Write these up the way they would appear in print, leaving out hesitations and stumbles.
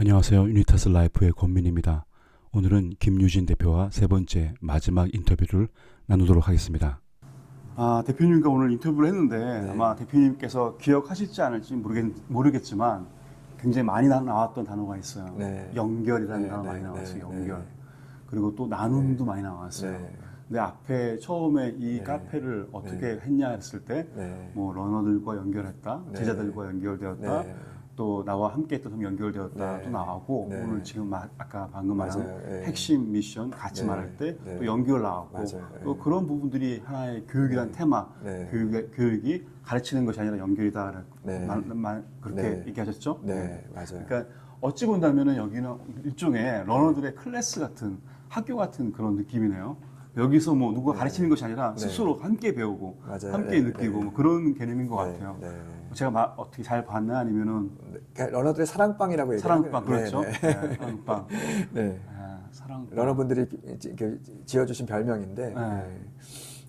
안녕하세요. 유니타스 라이프의 권민입니다. 오늘은 김유진 대표와 세 번째 마지막 인터뷰를 나누도록 하겠습니다. 대표님과 오늘 인터뷰를 했는데 아마 대표님께서 기억하실지 않을지 모르겠지만 굉장히 많이 나왔던 단어가 있어요. 연결이라는 단어 많이 나왔어요. 연결. 그리고 또 나눔도 많이 나왔어요. 근데 앞에 처음에 이 카페를 어떻게 했냐 했을 때 뭐 러너들과 연결했다, 제자들과 연결되었다, 또 나와 함께 했던 사람 연결되었다 또 나오고 오늘 지금 아까 방금 말한 핵심 미션 같이 말할 때 또 연결 나왔고 또 그런 부분들이 하나의 교육이란 테마 교육이 가르치는 것이 아니라 연결이다 그렇게 얘기하셨죠? 네, 맞아요. 그러니까 어찌 본다면은 여기는 일종의 러너들의 클래스 같은 학교 같은 그런 느낌이네요. 여기서 뭐 누가 가르치는 것이 아니라 스스로 함께 배우고 함께 느끼고 뭐 그런 개념인 것 같아요. 제가 어떻게 잘 봤나 아니면은 그러니까 러너들의 사랑방이라고 얘기하는 사랑방 그렇죠. 사랑방. 사랑방. 러너분들이 지어주신 별명인데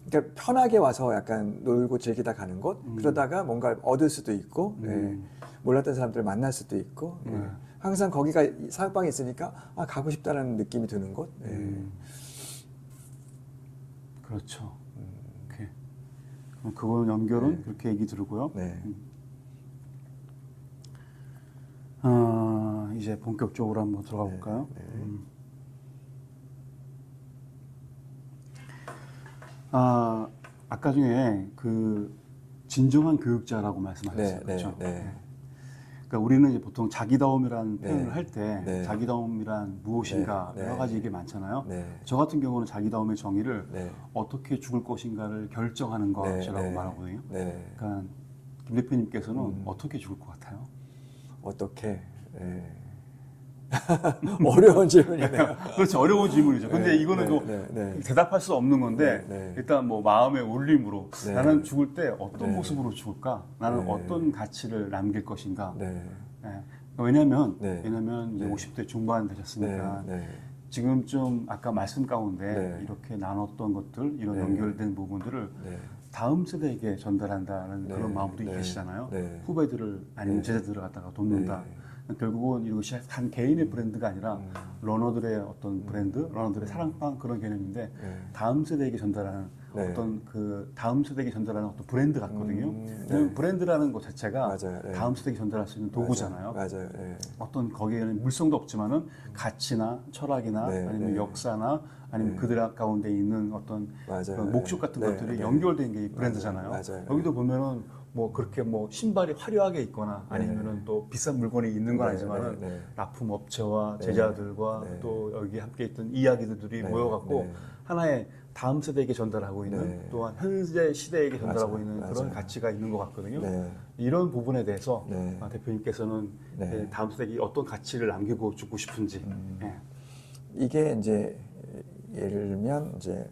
그러니까 편하게 와서 약간 놀고 즐기다 가는 곳 그러다가 뭔가 얻을 수도 있고 몰랐던 사람들을 만날 수도 있고 항상 거기가 사랑방이 있으니까 가고 싶다는 느낌이 드는 곳. 그렇죠. 오케이. 그럼 그거 연결은 그렇게 얘기 들고요. 이제 본격적으로 한번 들어가 볼까요? 아까 중에 그 진정한 교육자라고 말씀하셨어요. 그렇죠? 그러니까 우리는 이제 보통 자기다움이라는 표현을 할 때 자기다움이란 무엇인가 여러 가지 얘기 많잖아요. 저 같은 경우는 자기다움의 정의를 어떻게 죽을 것인가를 결정하는 것이라고 말하거든요. 그러니까 김 대표님께서는 어떻게 죽을 것 같아요? 어떻게? 어려운 질문이네요. 그렇죠. 어려운 질문이죠. 근데 이거는 뭐 대답할 수 없는 건데 일단 뭐 마음의 울림으로 나는 죽을 때 어떤 모습으로 죽을까? 나는 어떤 가치를 남길 것인가? 왜냐면 이제 50대 중반 되셨으니까 지금 좀 아까 말씀 가운데 이렇게 나눴던 것들 이런 연결된 부분들을 다음 세대에게 전달한다는 그런 마음도 계시잖아요. 후배들을 아니면 제자들을 갖다가 돕는다. 결국은 이것이 단 개인의 브랜드가 아니라 러너들의 어떤 브랜드, 러너들의 사랑방 그런 개념인데 다음 세대에게 전달하는 어떤 그 다음 세대에게 전달하는 어떤 브랜드 같거든요. 브랜드라는 것 자체가 다음 세대에게 전달할 수 있는 도구잖아요. 어떤 거기에는 물성도 없지만은 가치나 철학이나 아니면 역사나 아니면 그들 가운데 있는 어떤 목적 같은 것들이 연결된 게 브랜드잖아요. 여기도 보면은 뭐 그렇게 뭐 신발이 화려하게 있거나 아니면은 또 비싼 물건이 있는 건 아니지만은 납품 업체와 제자들과 또 여기 함께 있던 이야기들이 모여갖고 하나의 다음 세대에게 전달하고 있는 또한 현재 시대에게 전달하고 있는 그런 가치가 있는 것 같거든요. 이런 부분에 대해서 대표님께서는 다음 세대에게 어떤 가치를 남기고 죽고 싶은지. 이게 이제 예를 들면 이제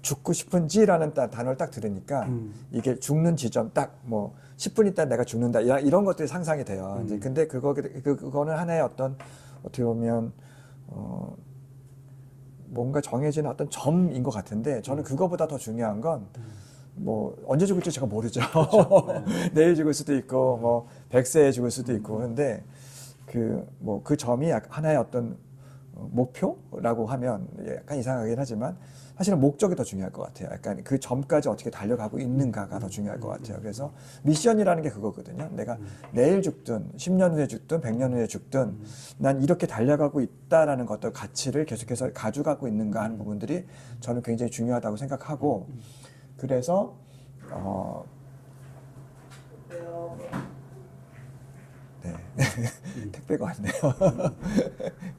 죽고 싶은지라는 단어를 딱 들으니까 이게 죽는 지점 딱 뭐 10분 있다 내가 죽는다 이런 것들이 상상이 돼요. 이제 근데 그거는 하나의 어떻게 보면 뭔가 정해진 어떤 점인 것 같은데 저는 그거보다 더 중요한 건 뭐 언제 죽을지 제가 모르죠. 내일 죽을 수도 있고 뭐 100세에 죽을 수도 있고 그런데 그 점이 하나의 어떤 목표라고 하면 약간 이상하긴 하지만 사실은 목적이 더 중요할 것 같아요. 약간 그 점까지 어떻게 달려가고 있는가가 더 중요할 것 같아요. 그래서 미션이라는 게 그거거든요. 내가 내일 죽든 10년 후에 죽든 100년 후에 죽든 난 이렇게 달려가고 있다라는 것들 가치를 계속해서 가져가고 있는가 하는 부분들이 저는 굉장히 중요하다고 생각하고 그래서 택배가 왔네요.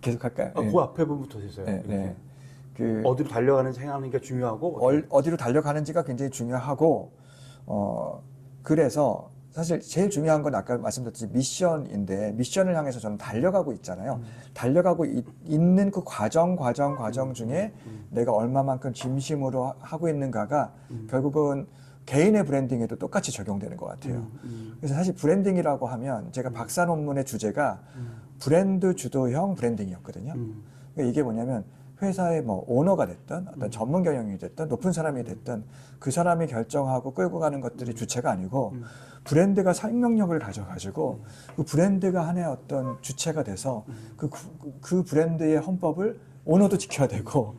계속 할까요? 그 앞에 부분부터 해주세요. 어디로 달려가는지 행하는 게 중요하고 어디로 달려가는지가 굉장히 중요하고 그래서 사실 제일 중요한 건 아까 말씀드렸듯이 미션인데 미션을 향해서 저는 달려가고 있잖아요. 달려가고 있는 그 과정 중에 내가 얼마만큼 진심으로 하고 있는가가 결국은 개인의 브랜딩에도 똑같이 적용되는 것 같아요. 그래서 사실 브랜딩이라고 하면 제가 박사 논문의 주제가 브랜드 주도형 브랜딩이었거든요. 그러니까 이게 뭐냐면 회사의 뭐 오너가 됐든 어떤 전문 경영이 됐든 높은 사람이 됐든 그 사람이 결정하고 끌고 가는 것들이 주체가 아니고 브랜드가 생명력을 가져가지고 그 브랜드가 하나의 어떤 주체가 돼서 그 브랜드의 헌법을 오너도 지켜야 되고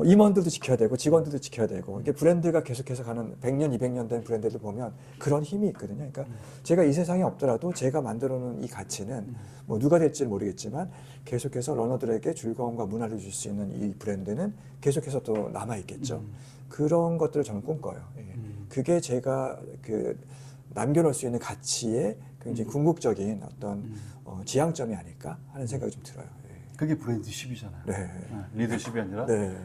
임원들도 지켜야 되고 직원들도 지켜야 되고 이게 브랜드가 계속해서 가는 100년, 200년 된 브랜드들 보면 그런 힘이 있거든요. 그러니까 제가 이 세상에 없더라도 제가 만들어 놓은 이 가치는 뭐 누가 될지는 모르겠지만 계속해서 러너들에게 즐거움과 문화를 줄 수 있는 이 브랜드는 계속해서 또 남아 있겠죠. 그런 것들을 저는 꿈꿔요. 예. 그게 제가 그 남겨놓을 수 있는 가치의 굉장히 궁극적인 어떤 지향점이 아닐까 하는 생각이 좀 들어요. 그게 브랜드십이잖아요. 네. 리더십이 아니라 네.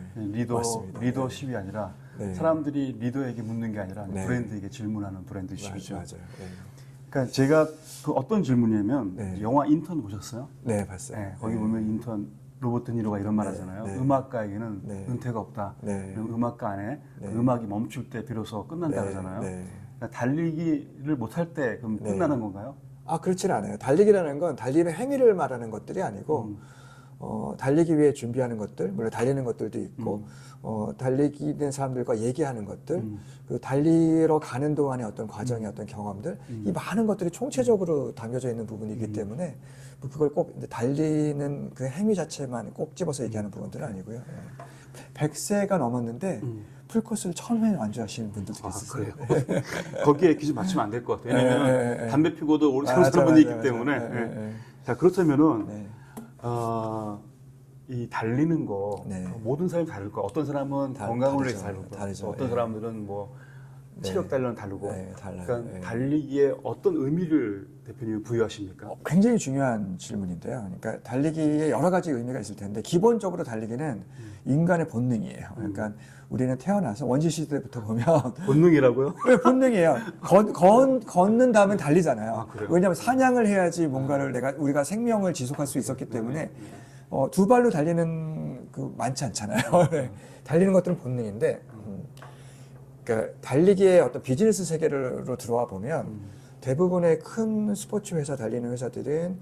맞습니다. 리더십이 아니라 네. 사람들이 리더에게 묻는 게 아니라 네. 브랜드에게 질문하는 브랜드십이죠. 맞아요. 네. 그러니까 제가 그 어떤 질문이냐면 네. 영화 인턴 보셨어요? 네, 봤어요. 네, 거기 네. 보면 인턴 로버트 드니로가 이런 말 하잖아요. 네. 음악가에게는 네. 은퇴가 없다. 네. 음악가 안에 네. 그 음악이 멈출 때 비로소 끝난다 네. 그러잖아요. 네. 그러니까 달리기를 못할 때 그럼 네. 끝나는 건가요? 아, 그렇지는 않아요. 달리기라는 건 달리는 행위를 말하는 것들이 아니고 달리기 위해 준비하는 것들, 물론 달리는 것들도 있고 달리기는 사람들과 얘기하는 것들, 그 달리러 가는 동안의 어떤 과정의 어떤 경험들, 이 많은 것들이 총체적으로 담겨져 있는 부분이기 때문에 뭐 그걸 꼭 이제 달리는 그 행위 자체만 꼭 집어서 얘기하는 부분들은 아니고요. 100세가 넘었는데 풀코스를 처음에 완주하시는 분들도 있었어요. 그래요? 거기에 기준 맞추면 안 될 것 같아요. 왜냐면 담배 피고도 오래 사는 맞아, 분이 있기 맞아, 때문에. 맞아. 네. 자, 그렇다면은 네. 이 달리는 거 네. 모든 사람이 다를 거야. 어떤 사람은 건강을 위해서 다르고, 다르죠. 어떤 예. 사람들은 뭐 체력 단련은 다르고. 네, 달라요. 그러니까 예. 달리기에 어떤 의미를 대표님이 부여하십니까? 굉장히 중요한 질문인데요. 그러니까 달리기에 여러 가지 의미가 있을 텐데 기본적으로 달리기는 인간의 본능이에요. 그러니까 우리는 태어나서 원시 시대부터 보면 본능이라고요? 왜 본능이에요. 걷는 다음에 달리잖아요. 아, 그래요? 왜냐하면 사냥을 해야지 뭔가를 우리가 생명을 지속할 수 있었기 때문에 두 발로 달리는 그 많지 않잖아요. 달리는 것들은 본능인데 그러니까 달리기의 어떤 비즈니스 세계로 들어와 보면 대부분의 큰 스포츠 회사 달리는 회사들은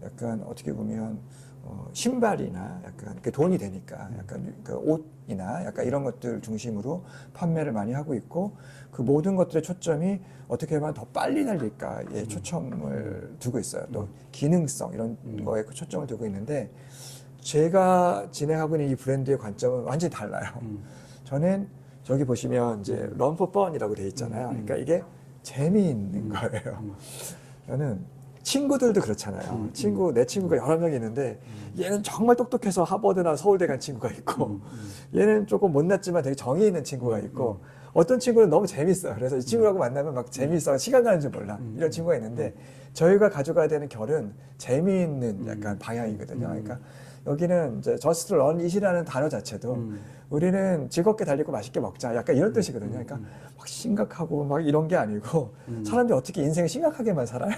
약간 어떻게 보면 신발이나 약간 그 돈이 되니까 약간 그 옷이나 약간 이런 것들 중심으로 판매를 많이 하고 있고 그 모든 것들의 초점이 어떻게 하면 더 빨리 달릴까에 초점을 두고 있어요. 또 기능성 이런 거에 그 초점을 두고 있는데 제가 진행하고 있는 이 브랜드의 관점은 완전히 달라요. 저는 저기 보시면 이제 Run for Fun이라고 돼 있잖아요. 그러니까 이게 재미있는 거예요. 저는 친구들도 그렇잖아요. 내 친구가 여러 명이 있는데 얘는 정말 똑똑해서 하버드나 서울대 간 친구가 있고 얘는 조금 못났지만 되게 정이 있는 친구가 있고 어떤 친구는 너무 재밌어요. 그래서 이 친구하고 만나면 막 재밌어 시간 가는 줄 몰라 이런 친구가 있는데 저희가 가져가야 되는 결은 재미있는 약간 방향이거든요. 그러니까 여기는 이제 Just Run It이라는 단어 자체도 우리는 즐겁게 달리고 맛있게 먹자 약간 이런 뜻이거든요. 그러니까 막 심각하고 막 이런 게 아니고 사람들이 어떻게 인생을 심각하게만 살아요.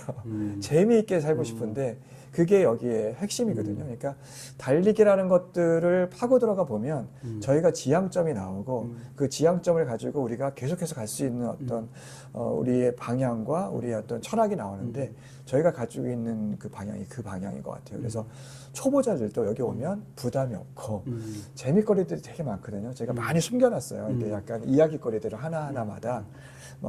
재미있게 살고 싶은데 그게 여기에 핵심이거든요. 그러니까 달리기라는 것들을 파고 들어가 보면 저희가 지향점이 나오고 그 지향점을 가지고 우리가 계속해서 갈 수 있는 어떤 우리의 방향과 우리의 어떤 철학이 나오는데 저희가 가지고 있는 그 방향이 그 방향인 것 같아요. 그래서 초보자들도 여기 오면 부담이 없고 재미거리들이 되게 많거든요. 제가 많이 숨겨놨어요. 이게 약간 이야기거리들을 하나하나마다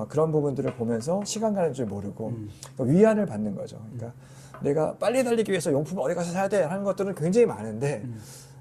그런 부분들을 보면서 시간 가는 줄 모르고 위안을 받는 거죠. 그러니까 내가 빨리 달리기 위해서 용품을 어디 가서 사야 돼 하는 것들은 굉장히 많은데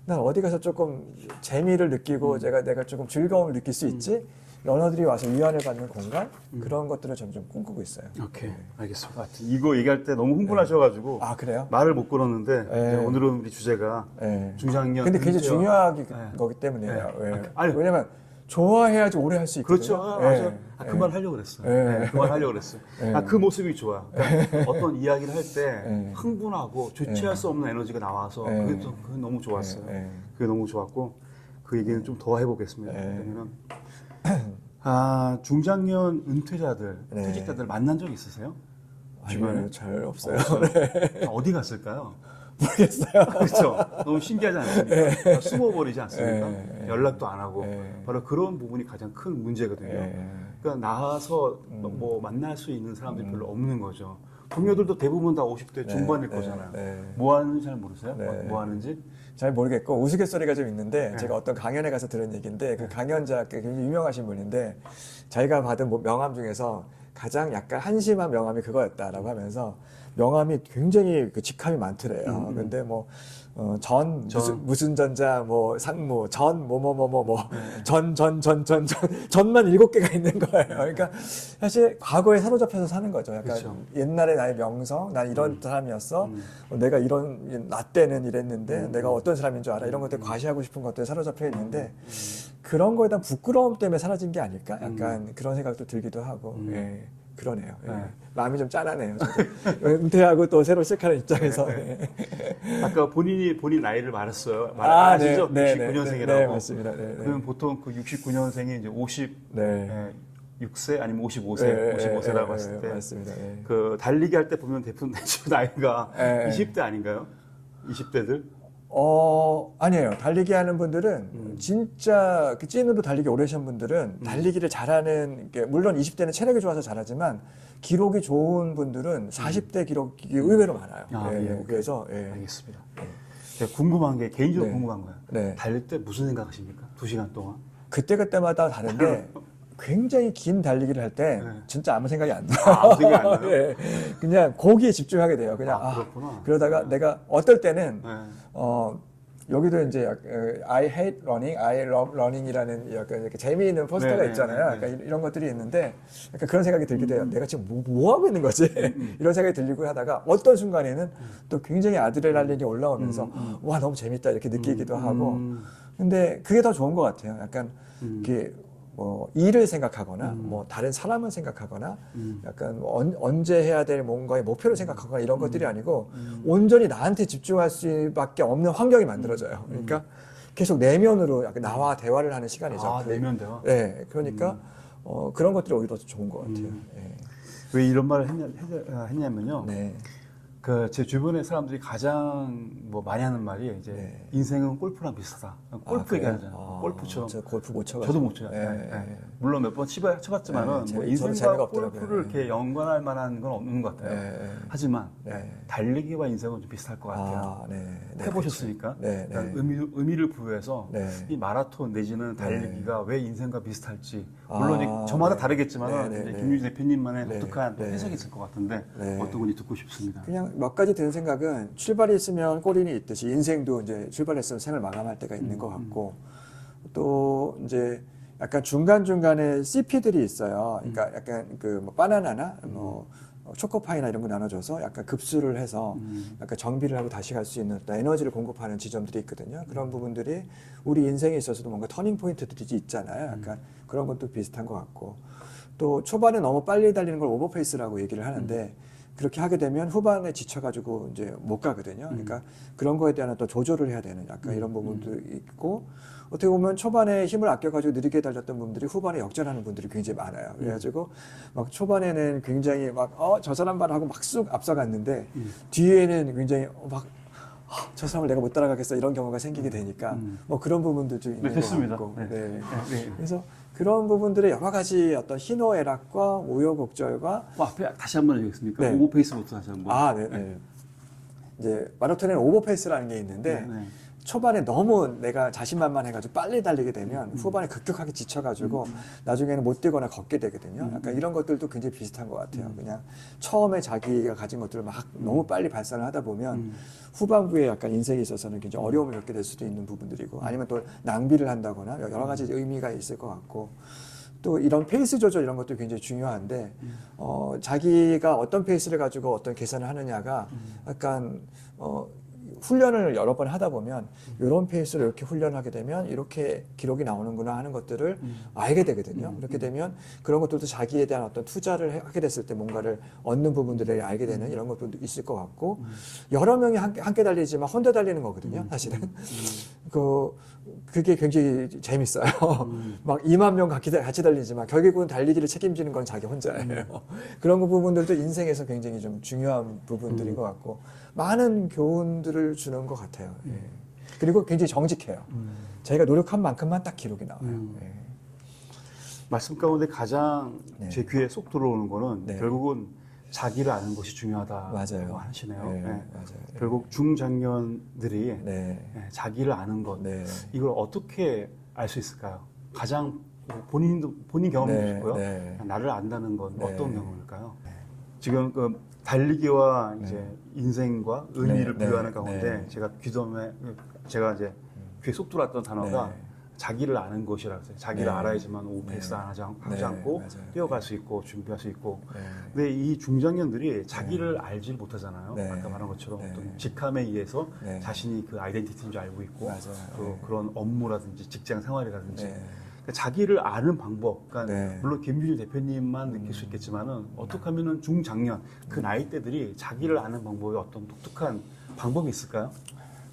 난 어디 가서 조금 재미를 느끼고 내가 조금 즐거움을 느낄 수 있지 러너들이 와서 위안을 받는 공간 그런 것들을 점점 꿈꾸고 있어요. 오케이, 알겠습니다. 하여튼 이거 얘기할 때 너무 흥분하셔가지고 아 그래요? 말을 못 걸었는데 네. 이제 오늘은 우리 주제가 중장년. 근데 굉장히 중요한 거기 네. 때문에요. 왜? 아니, 왜냐면 좋아해야지 오래 할 수 있거든요. 그렇죠. 맞아요. 그 말 하려고 그랬어요. 그 말 하려고 그랬어요. 그 모습이 좋아. 그러니까 어떤 이야기를 할 때 흥분하고 주체할 수 없는 에너지가 나와서 그게 너무 좋았어요. 그게 너무 좋았고 그 얘기는 좀 더 해보겠습니다. 그러면 중장년 은퇴자들, 퇴직자들 만난 적 있으세요? 아니요, 잘 없어요. 어디 갔을까요? 모르겠어요. 그렇죠. 너무 신기하지 않습니까? 숨어버리지 않습니까? 연락도 안 하고. 바로 그런 부분이 가장 큰 문제거든요. 그러니까 나와서 뭐 만날 수 있는 사람들이 별로 없는 거죠. 동료들도 대부분 다 50대 중반일 거잖아요. 뭐 하는지 잘 모르세요? 뭐 하는지? 잘 모르겠고 우스갯소리가 좀 있는데 제가 어떤 강연에 가서 들은 얘기인데 그 강연자 굉장히 유명하신 분인데 자기가 받은 명함 중에서 가장 약간 한심한 명함이 그거였다라고 하면서 명함이 굉장히 그 직함이 많더래요. 근데 뭐 전 무슨 전자 뭐 상무 전 전만 7개가 있는 거예요. 그러니까 사실 과거에 사로잡혀서 사는 거죠. 약간 그쵸. 옛날에 나의 명성, 난 이런 사람이었어. 내가 나 때는 이랬는데 내가 어떤 사람인 줄 알아. 이런 것들 과시하고 싶은 것들에 사로잡혀 있는데 그런 거에 대한 부끄러움 때문에 사라진 게 아닐까? 약간 그런 생각도 들기도 하고. 예. 그러네요. 예. 마음이 좀 짠하네요. 저도. 은퇴하고 또 새로 시작하는 입장에서. 아까 본인 나이를 말했어요. 아시죠? 네, 69년생이라고. 네, 맞습니다. 그러면 보통 그 69년생이 이제 56세 아니면 55세, 네, 55세라고 했을 때, 맞습니다. 그 달리기 할 때 보면 대부분 나이가 네. 20대 아닌가요? 20대들? 아니에요. 달리기 하는 분들은 진짜 그 찐으로 달리기 오래 하신 분들은 달리기를 잘하는 게 물론 20대는 체력이 좋아서 잘하지만 기록이 좋은 분들은 40대 기록이 의외로 많아요. 그래서 알겠습니다. 제가 궁금한 게 개인적으로 궁금한 거예요. 네. 달릴 때 무슨 생각하십니까? 2시간 동안? 그때마다 다른데 굉장히 긴 달리기를 할 때 진짜 아무 생각이 안 들어요. 아무 생각이 안 나요? 네. 그냥 거기에 집중하게 돼요. 그냥 그렇구나. 그러다가 내가 어떨 때는 여기도 이제 I hate running, I love running이라는 약간 이렇게 재미있는 포스터가 있잖아요. 약간 이런 것들이 있는데 약간 그런 생각이 들기도 해요. 내가 지금 뭐 하고 있는 거지? 이런 생각이 들리고 하다가 어떤 순간에는 또 굉장히 아드레날린이 올라오면서 와 너무 재밌다 이렇게 느끼기도 하고. 근데 그게 더 좋은 것 같아요. 약간 이게 뭐 일을 생각하거나 뭐 다른 사람을 생각하거나 약간 언제 해야 될 뭔가의 목표를 생각하거나 이런 것들이 아니고 온전히 나한테 집중할 수밖에 없는 환경이 만들어져요. 그러니까 계속 내면으로 약간 나와 대화를 하는 시간이죠. 내면 대화? 네, 그러니까 그런 것들이 오히려 더 좋은 것 같아요. 네. 왜 이런 말을 했냐면요. 네. 그 제 주변의 사람들이 가장 뭐 많이 하는 말이 이제 인생은 골프랑 비슷하다. 골프 얘기하잖아요. 골프처럼. 저 골프 못 쳐가지고. 저도 못 쳐요. 물론 몇 번 쳐봤지만은 뭐 인생과 골프를 이렇게 연관할 만한 건 없는 것 같아요. 하지만 달리기와 인생은 좀 비슷할 것 같아요. 해보셨으니까 그러니까 의미를 부여해서 이 마라톤 내지는 달리기가 왜 인생과 비슷할지 물론 저마다 다르겠지만은 김유진 대표님만의 독특한 해석이 있을 것 같은데 어떤 건지 듣고 싶습니다. 그냥 몇 가지 드는 생각은 출발이 있으면 꼬리는 있듯이 인생도 이제 출발했으면 생을 마감할 때가 있는 것 같고 또 이제 약간 중간중간에 CP들이 있어요. 그러니까 약간 그 뭐 바나나나 뭐 초코파이나 이런 거 나눠줘서 약간 급수를 해서 약간 정비를 하고 다시 갈 수 있는 어떤 에너지를 공급하는 지점들이 있거든요. 그런 부분들이 우리 인생에 있어서도 뭔가 터닝 포인트들이 있잖아요. 약간 그런 것도 비슷한 것 같고 또 초반에 너무 빨리 달리는 걸 오버페이스라고 얘기를 하는데 그렇게 하게 되면 후반에 지쳐가지고 이제 못 가거든요. 그러니까 그런 거에 대한 또 조절을 해야 되는 약간 이런 부분도 있고 어떻게 보면 초반에 힘을 아껴가지고 느리게 달렸던 분들이 후반에 역전하는 분들이 굉장히 많아요. 그래가지고 막 초반에는 굉장히 막 저 사람 봐 하고 막 쑥 앞서갔는데 뒤에는 굉장히 막 저 사람을 내가 못 따라가겠어 이런 경우가 생기게 되니까 뭐 그런 부분도 좀 있는 것 같고. 그래서 그런 부분들의 여러 가지 어떤 희노애락과 우여곡절과 앞에 다시 한번 얘기했습니까? 오버페이스부터 다시 한번. 이제 마라톤에는 오버페이스라는 게 있는데 초반에 너무 내가 자신만만해가지고 빨리 달리게 되면 후반에 급격하게 지쳐가지고 나중에는 못 뛰거나 걷게 되거든요. 약간 이런 것들도 굉장히 비슷한 것 같아요. 그냥 처음에 자기가 가진 것들을 막 너무 빨리 발산을 하다 보면 후반부에 약간 인생에 있어서는 굉장히 어려움을 겪게 될 수도 있는 부분들이고 아니면 또 낭비를 한다거나 여러 가지 의미가 있을 것 같고 또 이런 페이스 조절 이런 것도 굉장히 중요한데 자기가 어떤 페이스를 가지고 어떤 계산을 하느냐가 약간 훈련을 여러 번 하다 보면 이런 페이스로 이렇게 훈련하게 되면 이렇게 기록이 나오는구나 하는 것들을 알게 되거든요. 그렇게 되면 그런 것들도 자기에 대한 어떤 투자를 하게 됐을 때 뭔가를 얻는 부분들을 알게 되는 이런 것들도 있을 것 같고 여러 명이 함께 달리지만 혼자 달리는 거거든요. 사실은 그게 굉장히 재밌어요. 막 2만 명 같이 달리지만 결국은 달리기를 책임지는 건 자기 혼자예요. 그런 부분들도 인생에서 굉장히 좀 중요한 부분들인 것 같고 많은 교훈들을 주는 것 같아요. 그리고 굉장히 정직해요. 자기가 노력한 만큼만 딱 기록이 나와요. 말씀 가운데 가장 제 귀에 쏙 들어오는 거는 결국은 자기를 아는 것이 중요하다고 맞아요. 하시네요. 네, 네. 맞아요. 결국 중장년들이 네. 자기를 아는 것, 네. 이걸 어떻게 알 수 있을까요? 가장 본인 경험도 네, 있고요. 네. 나를 안다는 건 네. 어떤 경험일까요? 지금 그 달리기와 이제 인생과 의미를 네, 부여하는 네, 가운데 네. 제가 이제 귀에 쏙 들어왔던 단어가 네. 자기를 아는 것이라고 했어요. 자기를 네. 알아야지만 오페이스 네. 하지 네, 않고 맞아요. 뛰어갈 수 있고 준비할 수 있고. 네. 근데 이 중장년들이 자기를 알지 못하잖아요. 네. 아까 말한 것처럼 네. 어떤 직함에 의해서 네. 자신이 그 아이덴티티인 줄 알고 있고 맞아요. 또 네. 그런 업무라든지 직장 생활이라든지 네. 그러니까 자기를 아는 방법, 그러니까 네. 물론 김준일 대표님만 느낄 수 있겠지만은 어떻게 하면은 중장년 그 나이대들이 자기를 아는 방법에 어떤 독특한 방법이 있을까요?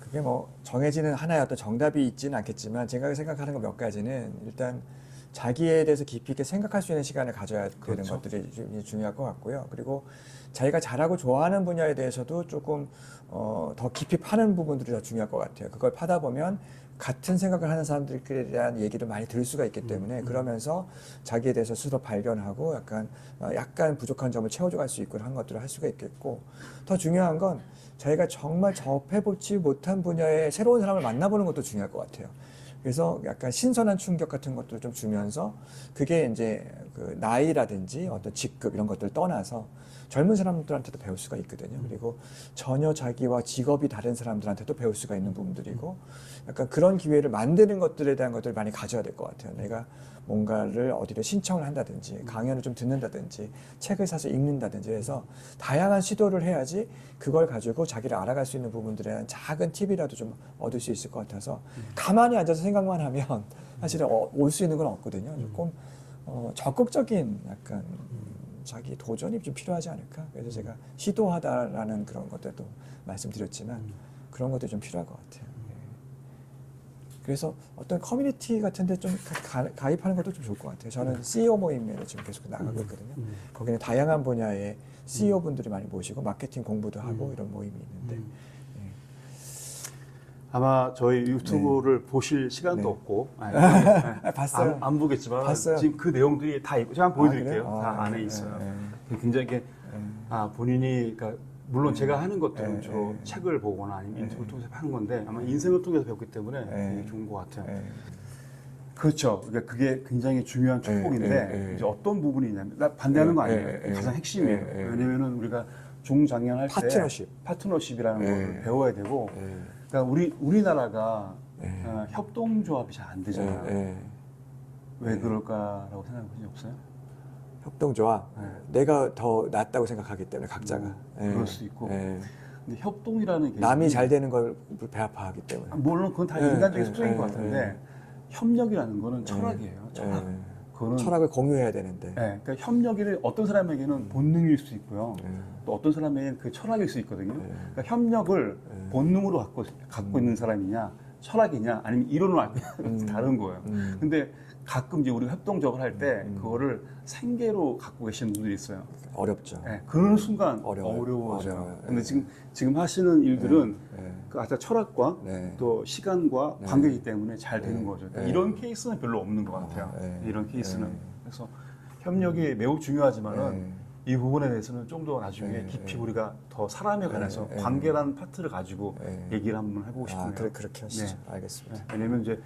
그게 뭐 정해지는 하나의 어떤 정답이 있지는 않겠지만 제가 생각하는 거 몇 가지는 일단 자기에 대해서 깊이 있게 생각할 수 있는 시간을 가져야 되는 그렇죠. 것들이 중요할 것 같고요. 그리고 자기가 잘하고 좋아하는 분야에 대해서도 조금 더 깊이 파는 부분들이 더 중요할 것 같아요. 그걸 파다 보면 같은 생각을 하는 사람들에 대한 얘기를 많이 들을 수가 있기 때문에 그러면서 자기에 대해서 스스로 발견하고 약간 부족한 점을 채워줘갈 수 있고 한 것들을 할 수가 있겠고 더 중요한 건 자기가 정말 접해보지 못한 분야의 새로운 사람을 만나보는 것도 중요할 것 같아요. 그래서 약간 신선한 충격 같은 것도 좀 주면서 그게 이제 그 나이라든지 어떤 직급 이런 것들을 떠나서 젊은 사람들한테도 배울 수가 있거든요. 그리고 전혀 자기와 직업이 다른 사람들한테도 배울 수가 있는 부분들이고 약간 그런 기회를 만드는 것들에 대한 것들을 많이 가져야 될 것 같아요. 내가 뭔가를 어디를 신청을 한다든지 강연을 좀 듣는다든지 책을 사서 읽는다든지 해서 다양한 시도를 해야지 그걸 가지고 자기를 알아갈 수 있는 부분들에 대한 작은 팁이라도 좀 얻을 수 있을 것 같아서 가만히 앉아서 생각만 하면 사실은 올 수 있는 건 없거든요. 조금 적극적인 약간 자기 도전이 좀 필요하지 않을까. 그래서 제가 시도하다라는 그런 것들도 말씀드렸지만 그런 것도 좀 필요할 것 같아요. 예. 그래서 어떤 커뮤니티 같은데 좀 가입하는 것도 좀 좋을 것 같아요. 저는 CEO 모임에 지금 계속 나가고 있거든요. 거기는 다양한 분야의 CEO 분들이 많이 모시고 마케팅 공부도 하고 이런 모임이 있는데 아마 저희 유튜브를 보실 시간도 네. 없고 봤어요. 안 보겠지만 봤어요. 지금 그 내용들이 다 있고 제가 한번 보여드릴게요. 그래요? 다 아, 안에 네, 있어요. 네. 굉장히 이게 본인이 그러니까 물론 제가 하는 것들은 주로 네. 책을 보거나 아니면 인터뷰를 통해서 하는 건데 아마 인생을 통해서 배웠기 때문에 되게 좋은 것 같아요. 네. 그렇죠. 그러니까 그게 굉장히 중요한 축복인데 네. 이제 어떤 부분이 있냐면 나 반대하는 거 아니에요. 그게 가장 핵심이에요. 왜냐면은 우리가 중장년 할 때 파트너십이라는 걸 배워야 되고 그러니까 우리나라가 협동조합이 잘 안 되잖아요. 왜 그럴까라고 생각해 보신 적 없어요? 협동조합. 내가 더 낫다고 생각하기 때문에 각자가. 그럴 수 있고. 근데 협동이라는 게 남이 잘 되는 걸 배아파하기 때문에. 물론 그건 다 인간적인 속성인 것 같은데 협력이라는 거는 철학이에요. 철학. 그거는 철학을 공유해야 되는데. 그러니까 협력이 어떤 사람에게는 본능일 수 있고요. 또 어떤 사람에게는 그 철학일 수 있거든요. 그러니까 협력을 본능으로 갖고 있는 사람이냐, 철학이냐, 아니면 이론으로 알고 있냐 다른 거예요. 근데 가끔 이제 우리가 협동조합을 할 때 그거를 생계로 갖고 계시는 분들이 있어요. 어렵죠. 그런 순간 어려워져요. 근데 지금 하시는 일들은 그 아까 철학과 또 시간과 관계이기 때문에 잘 되는 거죠. 그러니까 이런 케이스는 별로 없는 것 같아요. 이런 케이스는. 그래서 협력이 매우 중요하지만은 이 부분에 대해서는 좀 더 나중에 깊이 우리가 더 사람에 관해서 관계라는 파트를 가지고 얘기를 한번 해보고 싶네요. 그렇게 하시죠. 알겠습니다. 왜냐면 이제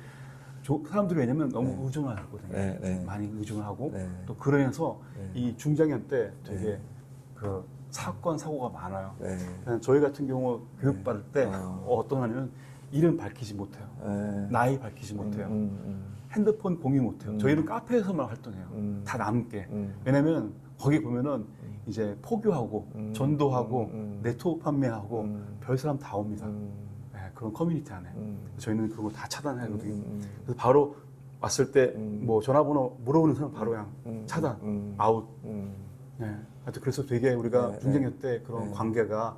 사람들이 왜냐면 너무 의존을 하거든요. 많이 의존을 하고 또 그러면서 이 중장년 때 되게 그 사건 사고가 많아요. 그냥 저희 같은 경우 교육받을 때 어떤 하냐면 이름 밝히지 못해요. 나이 밝히지 못해요. 핸드폰 공유 못해요. 저희는 카페에서만 활동해요. 다 남게. 왜냐면 거기 보면은 이제 포교하고 전도하고 네트워크 판매하고 별 사람 다 옵니다. 그런 커뮤니티 안에. 저희는 그거 다 차단하거든요. 그래서 바로 왔을 때 뭐 전화번호 물어보는 사람 바로 그냥 차단, 아웃. 하여튼 그래서 되게 우리가 중장년 때 그런 관계가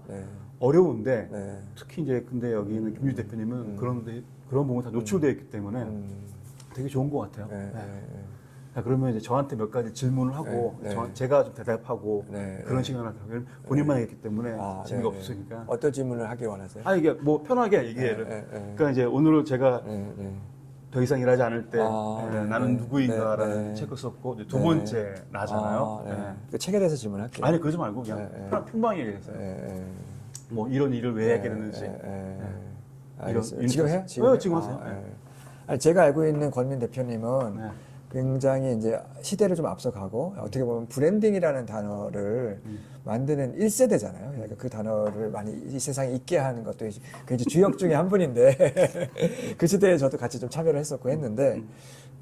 어려운데 특히 이제 근데 여기는 김유 대표님은 그런 부분 다 노출되어 있기 때문에 되게 좋은 것 같아요. 자, 그러면 이제 저한테 몇 가지 질문을 하고 제가 좀 대답하고 그런 시간을 하다가 본인만 했기 때문에 재미가 없으니까. 어떤 질문을 하기 원하세요? 이게 뭐 편하게 얘기해요. 그러니까 이제 오늘 제가 더 이상 일하지 않을 때 나는 네. 누구인가라는 네. 책을 썼고 이제 두 번째 나잖아요. 네. 그 책에 대해서 질문할게요. 아니 그러지 말고 그냥 평범하게 얘기했어요. 뭐 이런 일을 왜 하게 됐는지. 알겠어요. 지금 해요? 지금 하세요. 아니, 제가 알고 있는 권민 대표님은 네. 굉장히 이제 시대를 좀 앞서가고 어떻게 보면 브랜딩이라는 단어를 만드는 1세대잖아요. 그러니까 그 단어를 많이 이 세상에 있게 하는 것도 그 이제 주역 중에 한 분인데 그 시대에 저도 같이 좀 참여를 했었고 했는데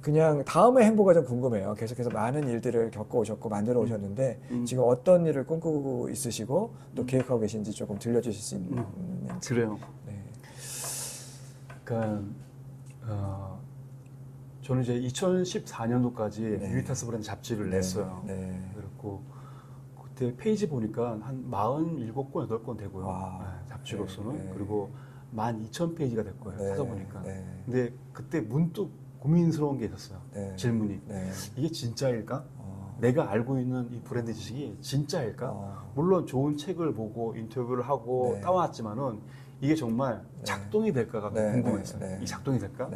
그냥 다음의 행보가 좀 궁금해요. 계속해서 많은 일들을 겪어 오셨고 만들어 오셨는데 지금 어떤 일을 꿈꾸고 있으시고 또 계획하고 계신지 조금 들려주실 수 있는. 그래요. 네. 그러니까 저는 이제 2014년도까지 유리타스 브랜드 잡지를 냈어요. 네. 그렇고 그때 페이지 보니까 한 47권, 8권 되고요. 잡지로서는. 네. 그리고 12,000페이지가 될 거예요. 네. 찾아보니까. 네. 근데 그때 문득 고민스러운 게 있었어요. 네. 질문이. 네. 이게 진짜일까? 내가 알고 있는 이 브랜드 지식이 진짜일까? 물론 좋은 책을 보고 인터뷰를 하고 따왔지만은 이게 정말 작동이 될까가 궁금했어요. 이 작동이 될까?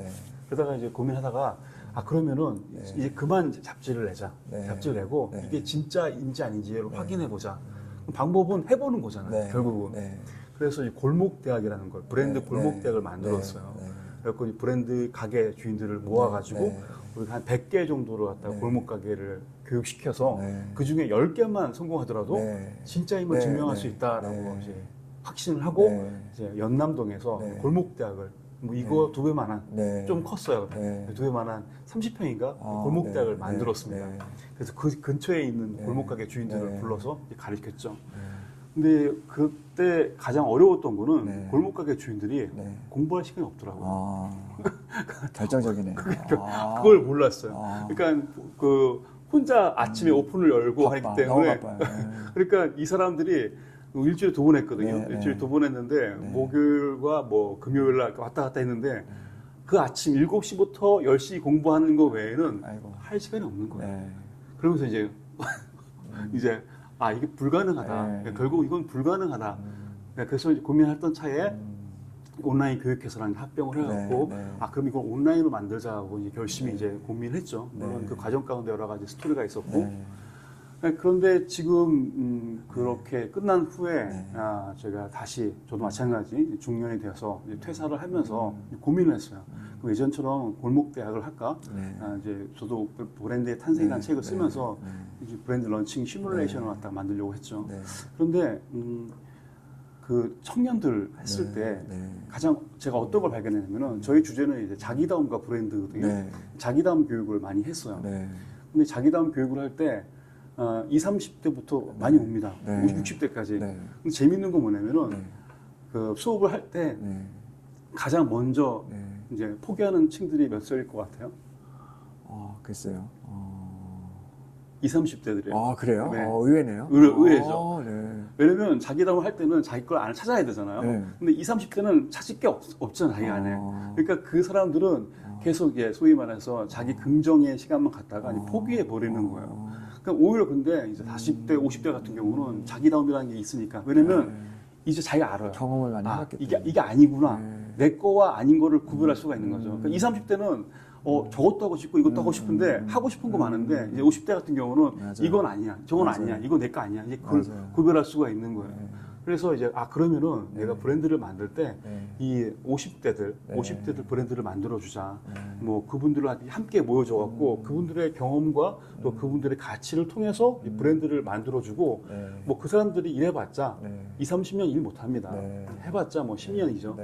그러다가 이제 고민하다가 그러면은 이제 그만 잡지를 내자. 잡지를 내고 이게 진짜인지 아닌지를 확인해 보자. 방법은 해보는 거잖아요. 결국은. 그래서 이 골목 대학이라는 걸 브랜드 골목 대학을 만들었어요. 그래서 이 브랜드 가게 주인들을 모아가지고 우리가 한 100개 정도로 갖다가 골목 가게를 교육시켜서 그 중에 10개만 성공하더라도 진짜임을 증명할 수 있다라고 이제 확신을 하고 이제 연남동에서 골목 대학을 뭐 이거 2배만한 좀 컸어요. 2배만한 30평인가 골목 대학을 만들었습니다. 그래서 그 근처에 있는 골목 가게 주인들을 불러서 가르쳤죠. 근데 그때 가장 어려웠던 거는 골목 가게 주인들이 공부할 시간이 없더라고요. 결정적이네. 그걸 몰랐어요. 그러니까 그 혼자 아침에 오픈을 열고 하기 때문에 그러니까 이 사람들이 일주일에 2번 했거든요. 일주일에 2번 했는데 목요일과 뭐 금요일 날 왔다 갔다 했는데 그 아침 7시부터 10시 공부하는 거 외에는 할 시간이 없는 거예요. 그러면서 이제 이제 이게 불가능하다. 그러니까 결국 이건 불가능하다. 그래서 이제 고민했던 차에 온라인 교육회사랑 합병을 해갖고 그럼 이걸 온라인으로 만들자고 이제 열심히 이제 고민했죠. 물론 그 과정 가운데 여러 가지 스토리가 있었고 그런데 지금 그렇게 끝난 후에 제가 다시 저도 마찬가지 중년이 되어서 이제 퇴사를 하면서 고민을 했어요. 그럼 예전처럼 골목 대학을 할까? 이제 저도 브랜드의 탄생이라는 책을 쓰면서 이제 브랜드 런칭 시뮬레이션을 갖다가 만들려고 했죠. 그런데 그 청년들 했을 때 가장 제가 어떤 걸 발견했냐면은 저희 주제는 이제 자기다움과 브랜드거든요. 자기다움 교육을 많이 했어요. 근데 자기다움 교육을 할 때 20, 30대부터 많이 옵니다. 60대까지. 근데 재밌는 건 뭐냐면은 그 수업을 할 때 가장 먼저 이제 포기하는 층들이 몇 살일 것 같아요? 글쎄요. 20, 30대들이에요. 그래요? 의외네요. 의외죠. 왜냐면 자기다움을 할 때는 자기 걸 안을 찾아야 되잖아요. 근데 20, 30대는 찾을 게 없잖아요, 자기 안에. 그러니까 그 사람들은 계속 소위 말해서 자기 긍정의 시간만 갖다가 포기해 버리는 거예요. 그러니까 오히려 근데 이제 40대, 50대 같은 경우는 자기다움이라는 게 있으니까. 왜냐면 이제 자기가 알아요. 경험을 많이 해봤기 때문에. 이게 아니구나. 내 거와 아닌 거를 구별할 수가 있는 거죠. 그러니까 20, 30대는 저것도 하고 싶고 이것도 하고 싶은데 하고 싶은 거 많은데 이제 50대 같은 경우는 이건 아니야, 저건 아니야, 이건 내 거 아니야. 이제 그걸 구별할 수가 있는 거예요. 그래서 이제 그러면은 내가 브랜드를 만들 때 이 50대들 브랜드를 만들어 주자. 뭐 그분들을 함께 모여줘 갖고 그분들의 경험과 또 그분들의 가치를 통해서 이 브랜드를 만들어 주고 뭐 그 사람들이 일해봤자 20, 30년 일 못 합니다. 해봤자 뭐 10년이죠.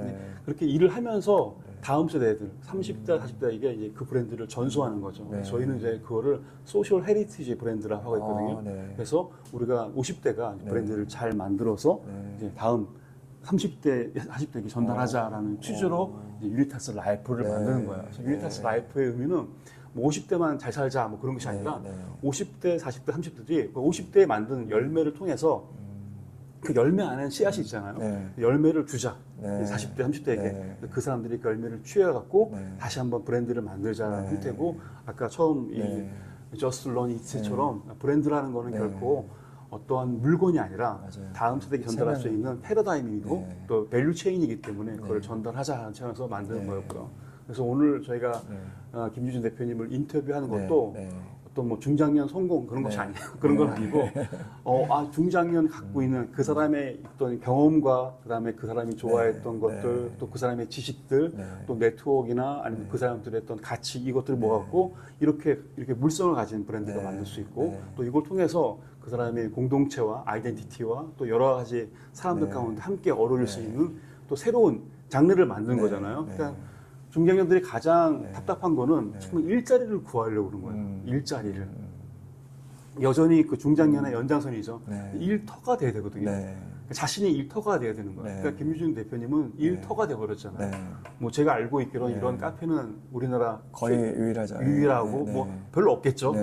그렇게 일을 하면서 다음 세대들 30대, 40대에게 이제 그 브랜드를 전수하는 거죠. 저희는 이제 그거를 소셜 헤리티지 브랜드라고 하고 있거든요. 그래서 우리가 50대가 브랜드를 잘 만들어서 이제 다음 30대, 40대에게 전달하자라는 취지로 이제 유리타스 라이프를 만드는 거예요. 그래서 유리타스 라이프의 의미는 뭐 50대만 잘 살자 뭐 그런 것이 아니라 50대, 40대, 30대들이 50대에 만든 열매를 통해서 그 열매 안에 씨앗이 있잖아요. 열매를 주자. 40대, 30대에게. 그 사람들이 그 열매를 취해갖고 다시 한번 브랜드를 만들자라는 형태고 아까 처음 이 Just Learn It처럼 브랜드라는 거는 결코 어떠한 물건이 아니라 다음 세대에게 전달할 수 있는 패러다임이고 또 밸류 체인이기 때문에 그걸 전달하자 하는 차원에서 만드는 거였고요. 그래서 오늘 저희가 김유진 대표님을 인터뷰하는 것도 어떤 뭐 중장년 성공 그런 것이 아니에요. 그런 건 아니고 중장년 갖고 있는 그 사람의 어떤 경험과 그다음에 그 사람이 좋아했던 것들 또 그 사람의 지식들 또 네트워크나 아니면 그 사람들의 어떤 가치 이것들을 모아갖고 이렇게 물성을 가진 브랜드가 만들 수 있고 또 이걸 통해서 그 사람의 공동체와 아이덴티티와 또 여러 가지 사람들 가운데 함께 어울릴 수 있는 또 새로운 장르를 만드는 거잖아요. 그러니까 중장년들이 가장 답답한 거는 정말 일자리를 구하려고 그러는 거예요. 일자리를. 여전히 그 중장년의 연장선이죠. 일터가 돼야 되거든요. 자신이 일터가 돼야 되는 거예요. 그러니까 김유진 대표님은 일터가 돼버렸잖아요. 뭐 제가 알고 있기로는 이런 카페는 우리나라 거의 유일하고 뭐 별로 없겠죠.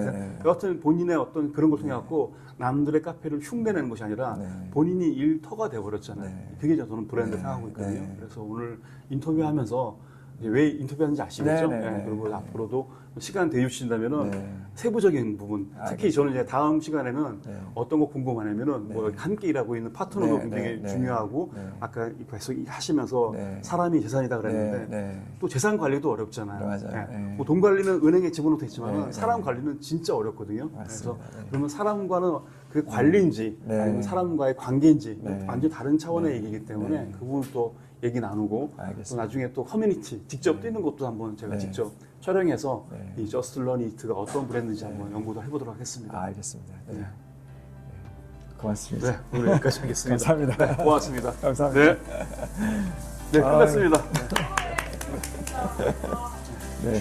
여하튼 본인의 어떤 그런 걸 통해 갖고 남들의 카페를 흉내내는 것이 아니라 본인이 일터가 돼버렸잖아요. 그게 저는 브랜드 생각하고 있거든요. 그래서 오늘 인터뷰하면서 왜 인터뷰하는지 아시겠죠? 그리고 앞으로도 시간 대주신다면은 세부적인 부분, 특히 저는 이제 다음 시간에는 어떤 거 궁금하냐면은 뭐 함께 일하고 있는 파트너도 굉장히 중요하고 아까 계속 하시면서 사람이 재산이다 그랬는데 또 재산 관리도 어렵잖아요. 뭐 돈 관리는 은행에 집어넣도 있지만 사람 관리는 진짜 어렵거든요. 그래서 그러면 사람과는 그 관리인지 아니면 사람과의 관계인지 완전 다른 차원의 얘기이기 때문에 그 부분을 또 얘기 나누고 또 나중에 또 커뮤니티 직접 뛰는 것도 한번 제가 직접 촬영해서 이 저스트 러니 이트가 어떤 브랜드인지 한번 연구도 해보도록 하겠습니다. 알겠습니다. 고맙습니다. 오늘 여기까지 하겠습니다. 감사합니다. 고맙습니다. 감사합니다. 끝났습니다. 네.